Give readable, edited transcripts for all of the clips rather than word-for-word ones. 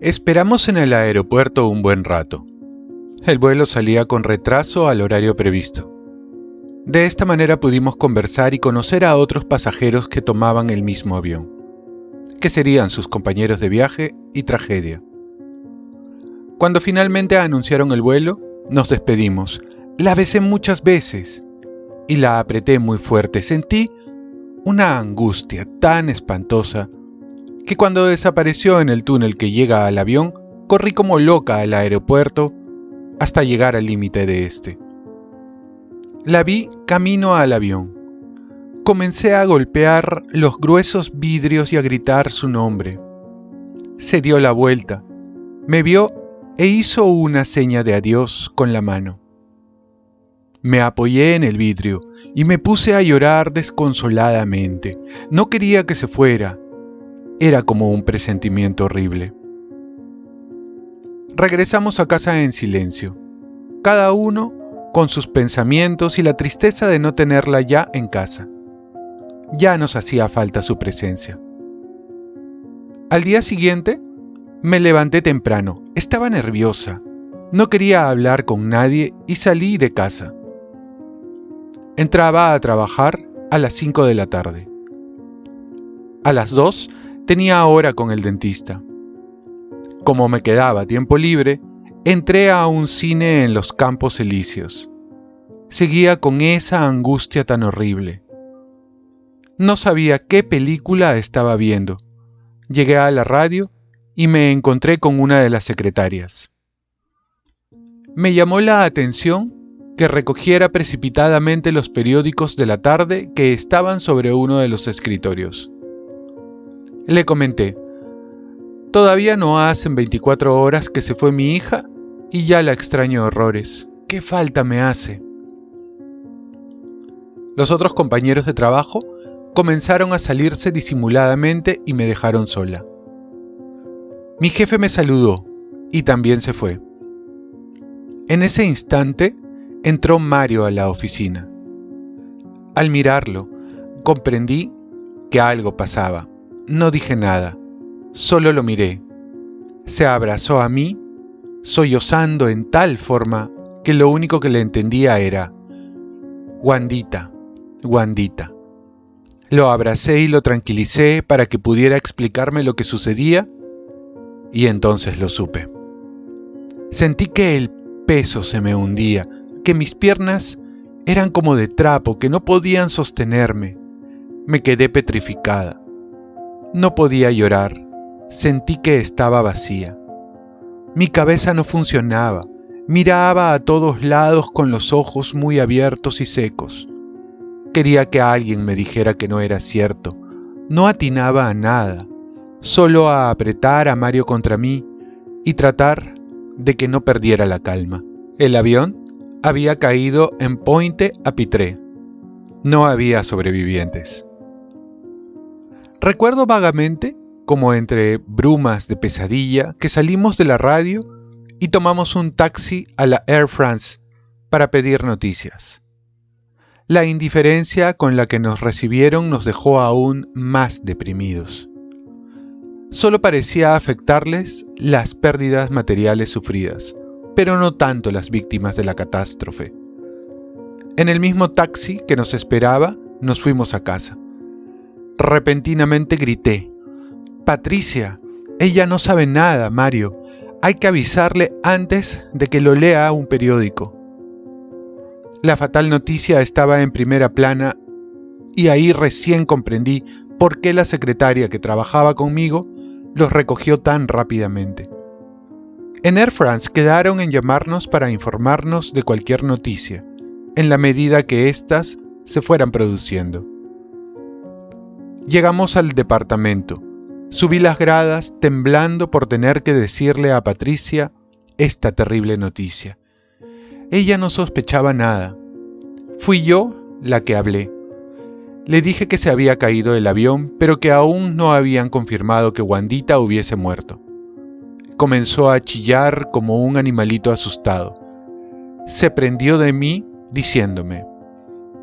Esperamos en el aeropuerto un buen rato. El vuelo salía con retraso al horario previsto. De esta manera pudimos conversar y conocer a otros pasajeros que tomaban el mismo avión, que serían sus compañeros de viaje y tragedia. Cuando finalmente anunciaron el vuelo, nos despedimos. La besé muchas veces y la apreté muy fuerte. Sentí una angustia tan espantosa que cuando desapareció en el túnel que llega al avión, corrí como loca al aeropuerto hasta llegar al límite de este. La vi camino al avión. Comencé a golpear los gruesos vidrios y a gritar su nombre. Se dio la vuelta, me vio e hizo una seña de adiós con la mano. Me apoyé en el vidrio y me puse a llorar desconsoladamente. No quería que se fuera. Era como un presentimiento horrible. Regresamos a casa en silencio, cada uno con sus pensamientos y la tristeza de no tenerla ya en casa. Ya nos hacía falta su presencia. Al día siguiente, me levanté temprano. Estaba nerviosa. No quería hablar con nadie y salí de casa. Entraba a trabajar a las 5 de la tarde. A las 2 tenía hora con el dentista. Como me quedaba tiempo libre, entré a un cine en los Campos Elíseos. Seguía con esa angustia tan horrible. No sabía qué película estaba viendo. Llegué a la radio y me encontré con una de las secretarias. Me llamó la atención que recogiera precipitadamente los periódicos de la tarde que estaban sobre uno de los escritorios. Le comenté: todavía no hacen 24 horas que se fue mi hija y ya la extraño horrores. ¿Qué falta me hace? Los otros compañeros de trabajo comenzaron a salirse disimuladamente y me dejaron sola. Mi jefe me saludó y también se fue. En ese instante entró Mario a la oficina. Al mirarlo, comprendí que algo pasaba. No dije nada, solo lo miré. Se abrazó a mí, sollozando en tal forma que lo único que le entendía era: Wandita, Wandita. Lo abracé y lo tranquilicé para que pudiera explicarme lo que sucedía, y entonces lo supe. Sentí que el peso se me hundía, que mis piernas eran como de trapo, que no podían sostenerme. Me quedé petrificada. No podía llorar. Sentí que estaba vacía. Mi cabeza no funcionaba. Miraba a todos lados con los ojos muy abiertos y secos. Quería que alguien me dijera que no era cierto. No atinaba a nada, solo a apretar a Mario contra mí y tratar de que no perdiera la calma. El avión había caído en Pointe-à-Pitre. No había sobrevivientes. Recuerdo vagamente, como entre brumas de pesadilla, que salimos de la radio y tomamos un taxi a la Air France para pedir noticias. La indiferencia con la que nos recibieron nos dejó aún más deprimidos. Solo parecía afectarles las pérdidas materiales sufridas, pero no tanto las víctimas de la catástrofe. En el mismo taxi que nos esperaba, nos fuimos a casa. Repentinamente grité: «Patricia, ella no sabe nada, Mario. Hay que avisarle antes de que lo lea un periódico». La fatal noticia estaba en primera plana y ahí recién comprendí por qué la secretaria que trabajaba conmigo los recogió tan rápidamente. En Air France quedaron en llamarnos para informarnos de cualquier noticia, en la medida que éstas se fueran produciendo. Llegamos al departamento. Subí las gradas temblando por tener que decirle a Patricia esta terrible noticia. Ella no sospechaba nada. Fui yo la que hablé. Le dije que se había caído el avión, pero que aún no habían confirmado que Wandita hubiese muerto. Comenzó a chillar como un animalito asustado. Se prendió de mí diciéndome: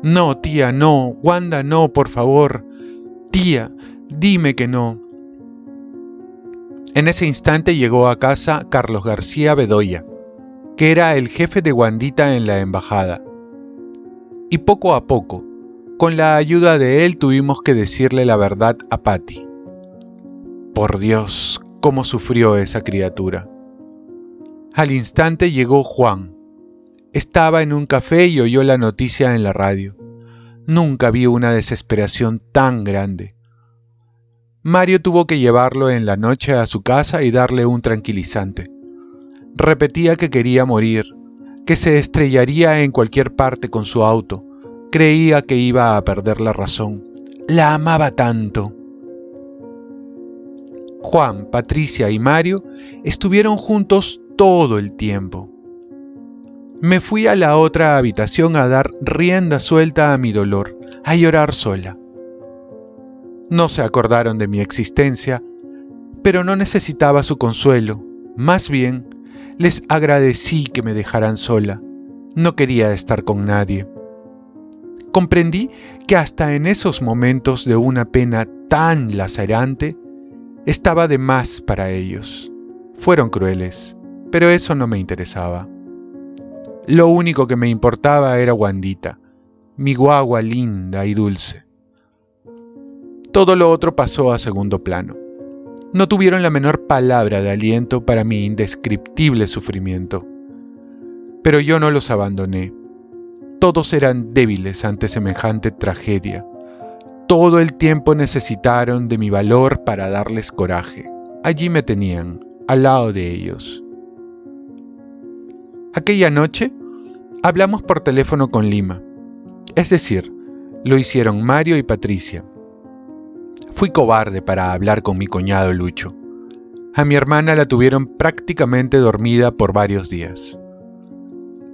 «No, tía, no, Wanda, no, por favor. Tía, dime que no». En ese instante llegó a casa Carlos García Bedoya, que era el jefe de Wandita en la embajada. Y poco a poco, con la ayuda de él, tuvimos que decirle la verdad a Patty. Por Dios, cómo sufrió esa criatura. Al instante llegó Juan. Estaba en un café y oyó la noticia en la radio. Nunca vi una desesperación tan grande. Mario tuvo que llevarlo en la noche a su casa y darle un tranquilizante. Repetía que quería morir, que se estrellaría en cualquier parte con su auto. Creía que iba a perder la razón. La amaba tanto. Juan, Patricia y Mario estuvieron juntos todo el tiempo. Me fui a la otra habitación a dar rienda suelta a mi dolor, a llorar sola. No se acordaron de mi existencia, pero no necesitaba su consuelo. Más bien, les agradecí que me dejaran sola. No quería estar con nadie. Comprendí que hasta en esos momentos de una pena tan lacerante, estaba de más para ellos. Fueron crueles, pero eso no me interesaba. Lo único que me importaba era Wandita, mi guagua linda y dulce. Todo lo otro pasó a segundo plano. No tuvieron la menor palabra de aliento para mi indescriptible sufrimiento. Pero yo no los abandoné. Todos eran débiles ante semejante tragedia. Todo el tiempo necesitaron de mi valor para darles coraje. Allí me tenían, al lado de ellos. Aquella noche hablamos por teléfono con Lima. Es decir, lo hicieron Mario y Patricia. Fui cobarde para hablar con mi cuñado Lucho. A mi hermana la tuvieron prácticamente dormida por varios días.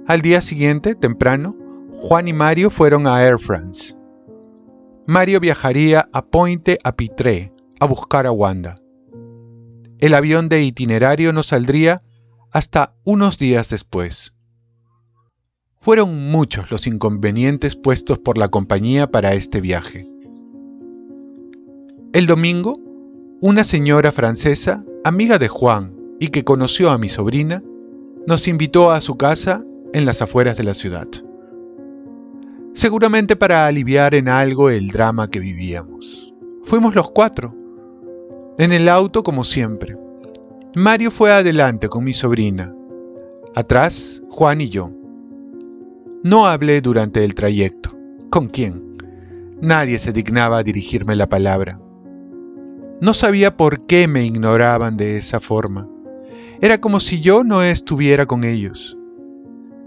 Al día siguiente, temprano, Juan y Mario fueron a Air France. Mario viajaría a Pointe-à-Pitre a buscar a Wanda. El avión de itinerario no saldría hasta unos días después. Fueron muchos los inconvenientes puestos por la compañía para este viaje. El domingo, una señora francesa, amiga de Juan y que conoció a mi sobrina, nos invitó a su casa en las afueras de la ciudad. Seguramente para aliviar en algo el drama que vivíamos. Fuimos los 4, en el auto como siempre. Mario fue adelante con mi sobrina, atrás Juan y yo. No hablé durante el trayecto. ¿Con quién? Nadie se dignaba a dirigirme la palabra. No sabía por qué me ignoraban de esa forma. Era como si yo no estuviera con ellos.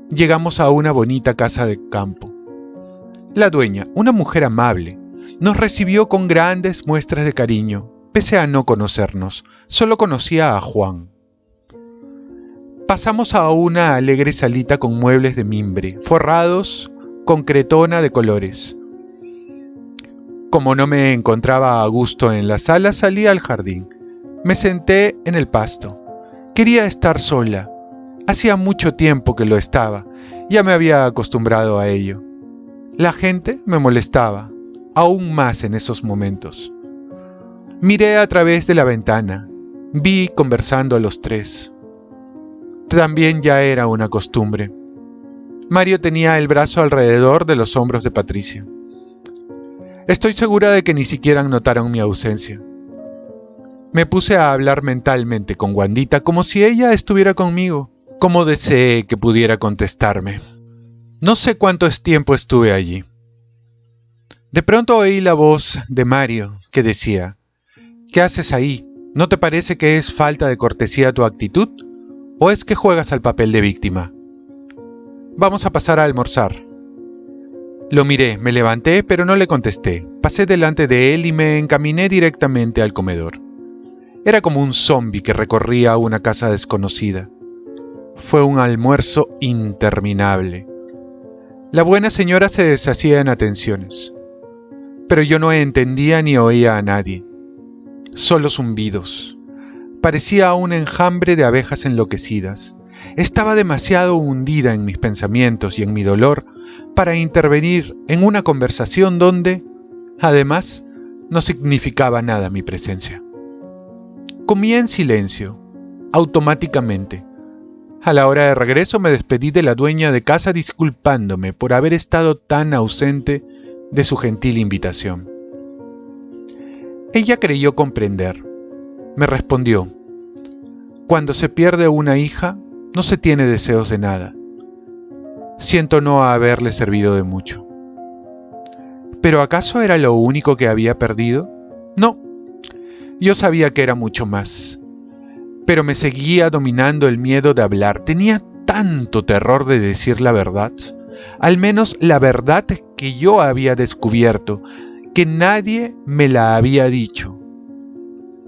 Llegamos a una bonita casa de campo. La dueña, una mujer amable, nos recibió con grandes muestras de cariño, pese a no conocernos. Solo conocía a Juan. Pasamos a una alegre salita con muebles de mimbre, forrados con cretona de colores. Como no me encontraba a gusto en la sala, salí al jardín. Me senté en el pasto. Quería estar sola. Hacía mucho tiempo que lo estaba. Ya me había acostumbrado a ello. La gente me molestaba, aún más en esos momentos. Miré a través de la ventana. Vi conversando a los 3. También ya era una costumbre. Mario tenía el brazo alrededor de los hombros de Patricia. Estoy segura de que ni siquiera notaron mi ausencia. Me puse a hablar mentalmente con Wandita como si ella estuviera conmigo. Como deseé que pudiera contestarme. No sé cuánto tiempo estuve allí. De pronto oí la voz de Mario que decía: ¿Qué haces ahí? ¿No te parece que es falta de cortesía tu actitud? ¿O es que juegas al papel de víctima? Vamos a pasar a almorzar. Lo miré, me levanté, pero no le contesté. Pasé delante de él y me encaminé directamente al comedor. Era como un zombi que recorría una casa desconocida. Fue un almuerzo interminable. La buena señora se deshacía en atenciones. Pero yo no entendía ni oía a nadie. Solo zumbidos. Parecía un enjambre de abejas enloquecidas. Estaba demasiado hundida en mis pensamientos y en mi dolor para intervenir en una conversación donde, además, no significaba nada mi presencia. Comía en silencio, automáticamente. A la hora de regreso me despedí de la dueña de casa disculpándome por haber estado tan ausente de su gentil invitación. Ella creyó comprender. Me respondió: cuando se pierde una hija, no se tiene deseos de nada. Siento no haberle servido de mucho. ¿Pero acaso era lo único que había perdido? No, yo sabía que era mucho más. Pero me seguía dominando el miedo de hablar. Tenía tanto terror de decir la verdad, al menos la verdad que yo había descubierto, que nadie me la había dicho.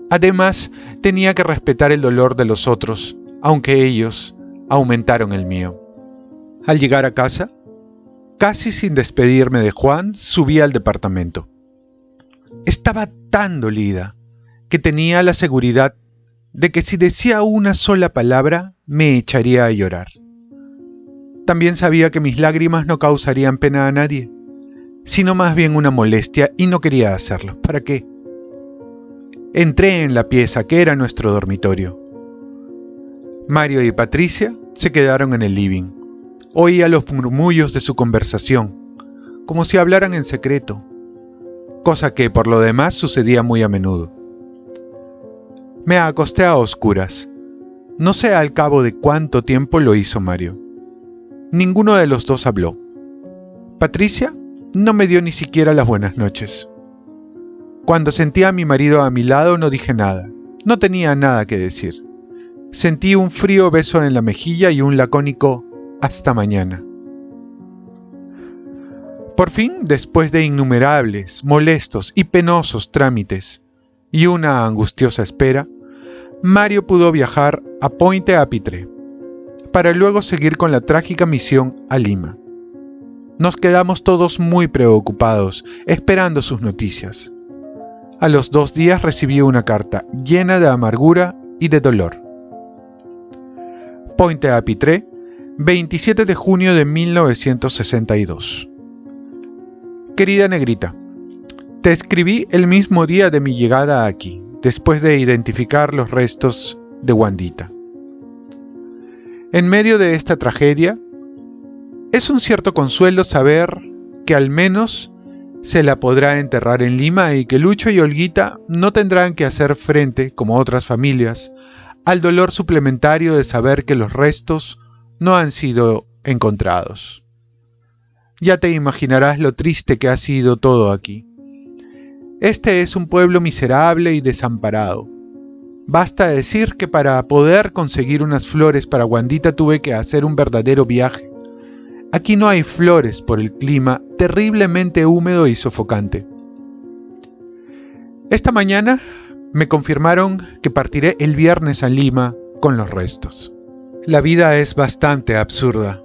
Además, tenía que respetar el dolor de los otros, aunque ellos aumentaron el mío. Al llegar a casa, casi sin despedirme de Juan, subí al departamento. Estaba tan dolida que tenía la seguridad de que si decía una sola palabra me echaría a llorar. También sabía que mis lágrimas no causarían pena a nadie, sino más bien una molestia, y no quería hacerlo. ¿Para qué? Entré en la pieza que era nuestro dormitorio. Mario y Patricia se quedaron en el living. Oía los murmullos de su conversación, como si hablaran en secreto, cosa que por lo demás sucedía muy a menudo. Me acosté a oscuras. No sé al cabo de cuánto tiempo lo hizo Mario. Ninguno de los dos habló. Patricia no me dio ni siquiera las buenas noches. Cuando sentí a mi marido a mi lado no dije nada. No tenía nada que decir. Sentí un frío beso en la mejilla y un lacónico hasta mañana. Por fin, después de innumerables, molestos y penosos trámites y una angustiosa espera, Mario pudo viajar a Pointe-à-Pitre, para luego seguir con la trágica misión a Lima. Nos quedamos todos muy preocupados, esperando sus noticias. A los 2 días recibí una carta llena de amargura y de dolor. Pointe-à-Pitre, 27 de junio de 1962. Querida negrita, te escribí el mismo día de mi llegada aquí, después de identificar los restos de Wandita. En medio de esta tragedia, es un cierto consuelo saber que al menos se la podrá enterrar en Lima y que Lucho y Olguita no tendrán que hacer frente, como otras familias, al dolor suplementario de saber que los restos no han sido encontrados. Ya te imaginarás lo triste que ha sido todo aquí. Este es un pueblo miserable y desamparado. Basta decir que para poder conseguir unas flores para Wandita tuve que hacer un verdadero viaje. Aquí no hay flores por el clima terriblemente húmedo y sofocante. Esta mañana me confirmaron que partiré el viernes a Lima con los restos. La vida es bastante absurda.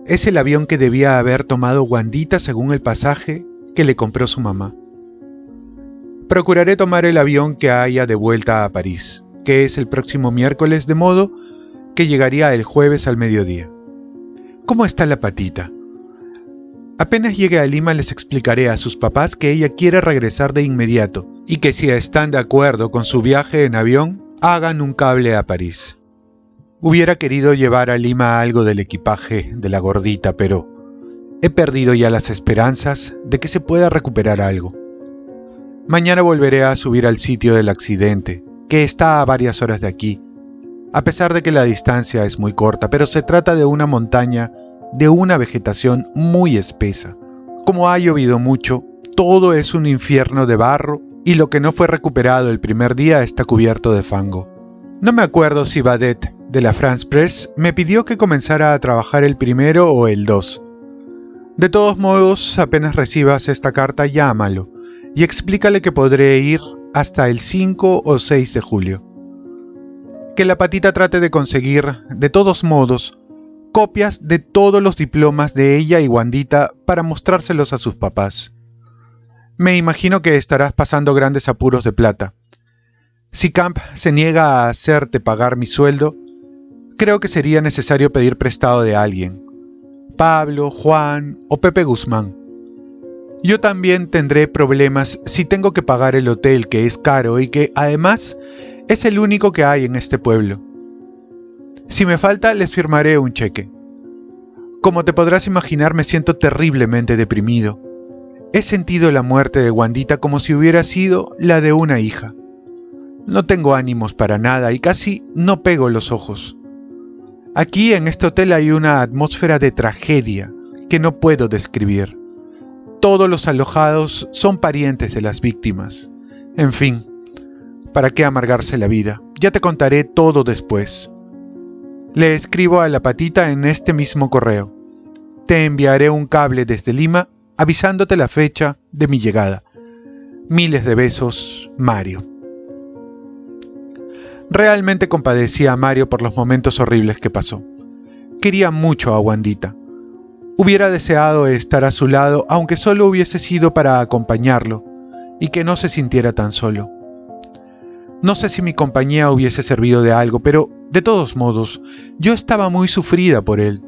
Es el avión que debía haber tomado Wandita según el pasaje que le compró su mamá. Procuraré tomar el avión que haya de vuelta a París, que es el próximo miércoles, de modo que llegaría el jueves al mediodía. ¿Cómo está la patita? Apenas llegue a Lima les explicaré a sus papás que ella quiere regresar de inmediato y que si están de acuerdo con su viaje en avión, hagan un cable a París. Hubiera querido llevar a Lima algo del equipaje de la gordita, pero he perdido ya las esperanzas de que se pueda recuperar algo. Mañana volveré a subir al sitio del accidente, que está a varias horas de aquí, a pesar de que la distancia es muy corta, pero se trata de una montaña de una vegetación muy espesa. Como ha llovido mucho, todo es un infierno de barro y lo que no fue recuperado el primer día está cubierto de fango. No me acuerdo si Badet de la France Press me pidió que comenzara a trabajar el 1 o el 2. De todos modos, apenas recibas esta carta, llámalo y explícale que podré ir hasta el 5 o 6 de julio. Que la patita trate de conseguir, de todos modos, copias de todos los diplomas de ella y Wandita para mostrárselos a sus papás. Me imagino que estarás pasando grandes apuros de plata. Si Camp se niega a hacerte pagar mi sueldo, creo que sería necesario pedir prestado de alguien. Pablo, Juan o Pepe Guzmán. Yo también tendré problemas si tengo que pagar el hotel, que es caro y que, además, Es el único que hay en este pueblo. Si me falta, les firmaré un cheque. Como te podrás imaginar, me siento terriblemente deprimido. He sentido la muerte de Wandita como si hubiera sido la de una hija. No tengo ánimos para nada y casi no pego los ojos. Aquí en este hotel hay una atmósfera de tragedia que no puedo describir. Todos los alojados son parientes de las víctimas. En fin, ¿para qué amargarse la vida? Ya te contaré todo después. Le escribo a la patita en este mismo correo. Te enviaré un cable desde Lima avisándote la fecha de mi llegada. Miles de besos, Mario. Realmente compadecí a Mario por los momentos horribles que pasó. Quería mucho a Wandita. Hubiera deseado estar a su lado, aunque solo hubiese sido para acompañarlo y que no se sintiera tan solo. No sé si mi compañía hubiese servido de algo, pero de todos modos, yo estaba muy sufrida por él.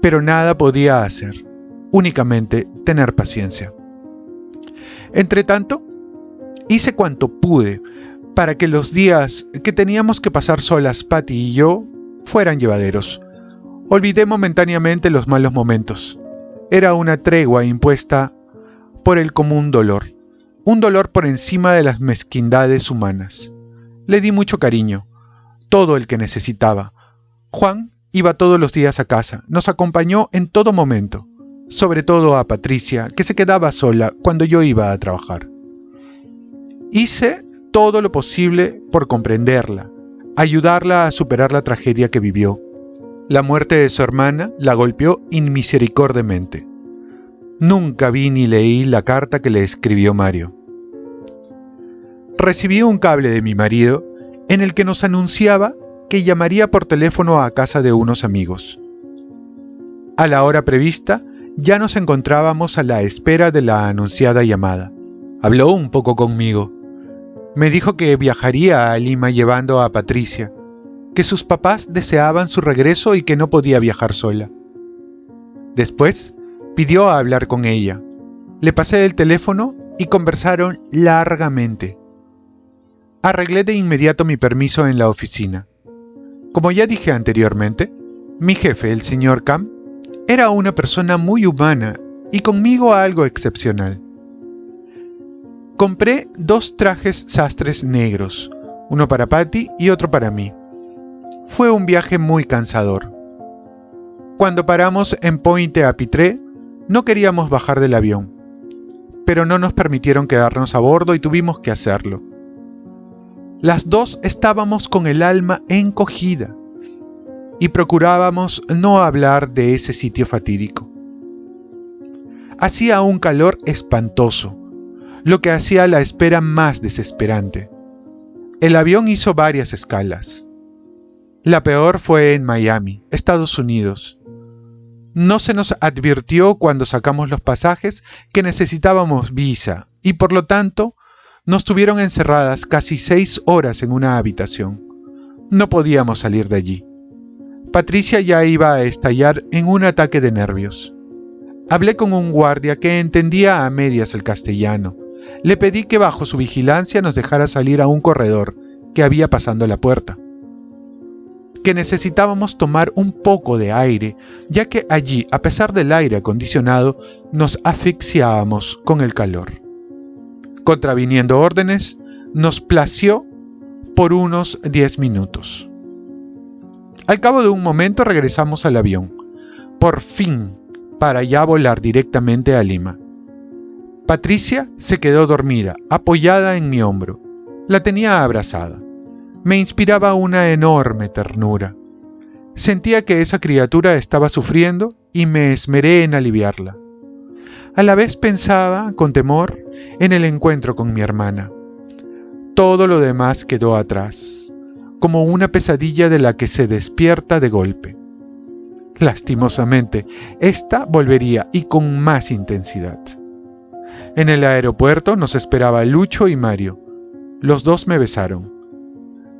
Pero nada podía hacer, únicamente tener paciencia. Entretanto, hice cuanto pude para que los días que teníamos que pasar solas Patty y yo fueran llevaderos. Olvidé momentáneamente los malos momentos. Era una tregua impuesta por el común dolor. Un dolor por encima de las mezquindades humanas. Le di mucho cariño, todo el que necesitaba. Juan iba todos los días a casa, nos acompañó en todo momento, sobre todo a Patricia, que se quedaba sola cuando yo iba a trabajar. Hice todo lo posible por comprenderla, ayudarla a superar la tragedia que vivió. La muerte de su hermana la golpeó inmisericordiamente. Nunca vi ni leí la carta que le escribió Mario. Recibí un cable de mi marido en el que nos anunciaba que llamaría por teléfono a casa de unos amigos. A la hora prevista, ya nos encontrábamos a la espera de la anunciada llamada. Habló un poco conmigo. Me dijo que viajaría a Lima llevando a Patricia, que sus papás deseaban su regreso y que no podía viajar sola. Después, pidió hablar con ella. Le pasé el teléfono y conversaron largamente. Arreglé de inmediato mi permiso en la oficina. Como ya dije anteriormente, mi jefe, el señor Camp, era una persona muy humana y conmigo algo excepcional. Compré 2 trajes sastres negros, uno para Patty y otro para mí. Fue un viaje muy cansador. Cuando paramos en Pointe-à-Pitre, no queríamos bajar del avión, pero no nos permitieron quedarnos a bordo y tuvimos que hacerlo. Las dos estábamos con el alma encogida y procurábamos no hablar de ese sitio fatídico. Hacía un calor espantoso, lo que hacía la espera más desesperante. El avión hizo varias escalas. La peor fue en Miami, Estados Unidos. No se nos advirtió cuando sacamos los pasajes que necesitábamos visa y por lo tanto nos tuvieron encerradas casi 6 horas en una habitación. No podíamos salir de allí. Patricia ya iba a estallar en un ataque de nervios. Hablé con un guardia que entendía a medias el castellano. Le pedí que bajo su vigilancia nos dejara salir a un corredor que había pasando la puerta. Que necesitábamos tomar un poco de aire, ya que allí, a pesar del aire acondicionado, nos asfixiábamos con el calor. Contraviniendo órdenes, nos plació por unos 10 minutos. Al cabo de un momento regresamos al avión, por fin, para ya volar directamente a Lima. Patricia se quedó dormida, apoyada en mi hombro. La tenía abrazada. Me inspiraba una enorme ternura. Sentía que esa criatura estaba sufriendo y me esmeré en aliviarla. A la vez pensaba, con temor, en el encuentro con mi hermana. Todo lo demás quedó atrás, como una pesadilla de la que se despierta de golpe. Lastimosamente, esta volvería y con más intensidad. En el aeropuerto nos esperaba Lucho y Mario. Los dos me besaron.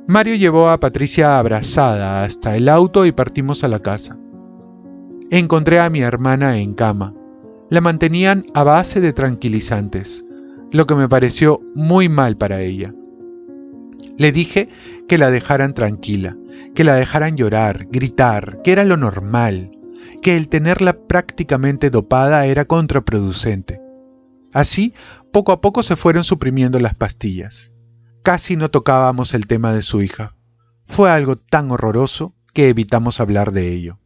Mario llevó a Patricia abrazada hasta el auto y partimos a la casa. Encontré a mi hermana en cama. La mantenían a base de tranquilizantes, lo que me pareció muy mal para ella. Le dije que la dejaran tranquila, que la dejaran llorar, gritar, que era lo normal, que el tenerla prácticamente dopada era contraproducente. Así, poco a poco se fueron suprimiendo las pastillas. Casi no tocábamos el tema de su hija. Fue algo tan horroroso que evitamos hablar de ello.